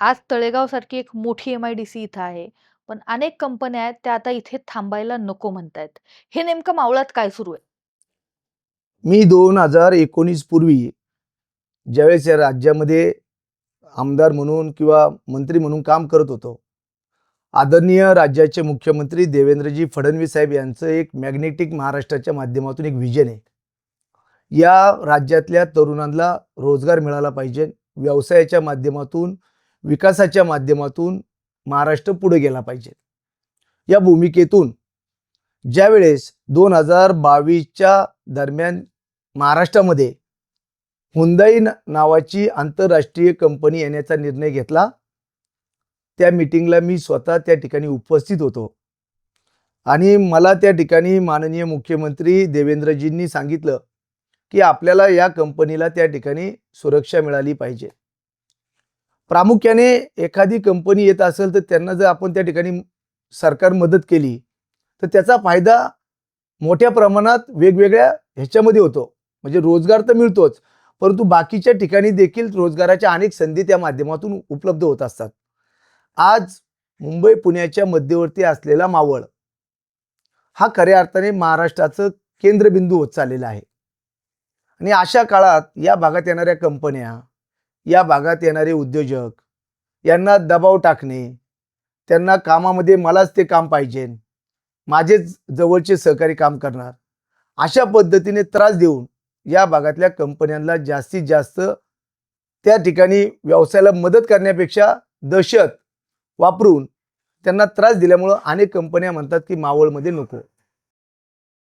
आज तळेगावसारखी एक मोठी एम-आय-डी-सी इथं आहे. पण अनेक कंपन्या आहेत, त्या आता इथे थांबायला नको म्हणतायत. हे नेमकं मावळात काय सुरू आहे? मी 2019 पूर्वी ज्यावेळेस या राज्यामध्ये आमदार म्हणून किंवा मंत्री म्हणून काम करत होतो, आदरणीय राज्याचे मुख्यमंत्री देवेंद्रजी फडणवीस साहेब यांचं एक मॅग्नेटिक महाराष्ट्राच्या माध्यमातून एक व्हिजन आहे. या राज्यातल्या तरुणांना रोजगार मिळाला पाहिजे. व्यवसायाच्या माध्यमातून, विकासाच्या माध्यमातून महाराष्ट्र पुढे गेला पाहिजे. या भूमिकेतून ज्यावेळेस 2022च्या दरम्यान महाराष्ट्रामध्ये हुंदाई नावाची आंतरराष्ट्रीय कंपनी येण्याचा निर्णय घेतला, त्या मीटिंगला मी स्वतः त्या ठिकाणी उपस्थित होतो आणि मला त्या ठिकाणी माननीय मुख्यमंत्री देवेंद्रजींनी सांगितलं की आपल्याला या कंपनीला त्या ठिकाणी सुरक्षा मिळाली पाहिजे. प्रामुख्याने एखादी कंपनी येत असेल तर त्यांना जर आपण त्या ठिकाणी सरकार मदत केली तर त्याचा फायदा मोठ्या प्रमाणात वेगवेगळ्या ह्याच्यामध्ये होतो. म्हणजे रोजगार तर मिळतोच, परंतु बाकीच्या ठिकाणी देखील रोजगाराच्या अनेक संधी त्या माध्यमातून उपलब्ध होत असतात. आज मुंबई पुण्याच्या मध्यवर्ती असलेला मावळ हा खऱ्या अर्थाने महाराष्ट्राचं केंद्रबिंदू होत चाललेला आहे. आणि अशा काळात या भागात येणाऱ्या कंपन्या, या भागात येणारे उद्योजक यांना दबाव टाकणे, त्यांना कामामध्ये मलाच ते काम पाहिजे, माझेच जवळचे सहकारी काम करणार, अशा पद्धतीने त्रास देऊन या भागातल्या कंपन्यांना जास्तीत जास्त त्या ठिकाणी व्यवसायाला मदत करण्यापेक्षा दहशत वापरून त्यांना त्रास दिल्यामुळे अनेक कंपन्या म्हणतात की मावळमध्ये नको.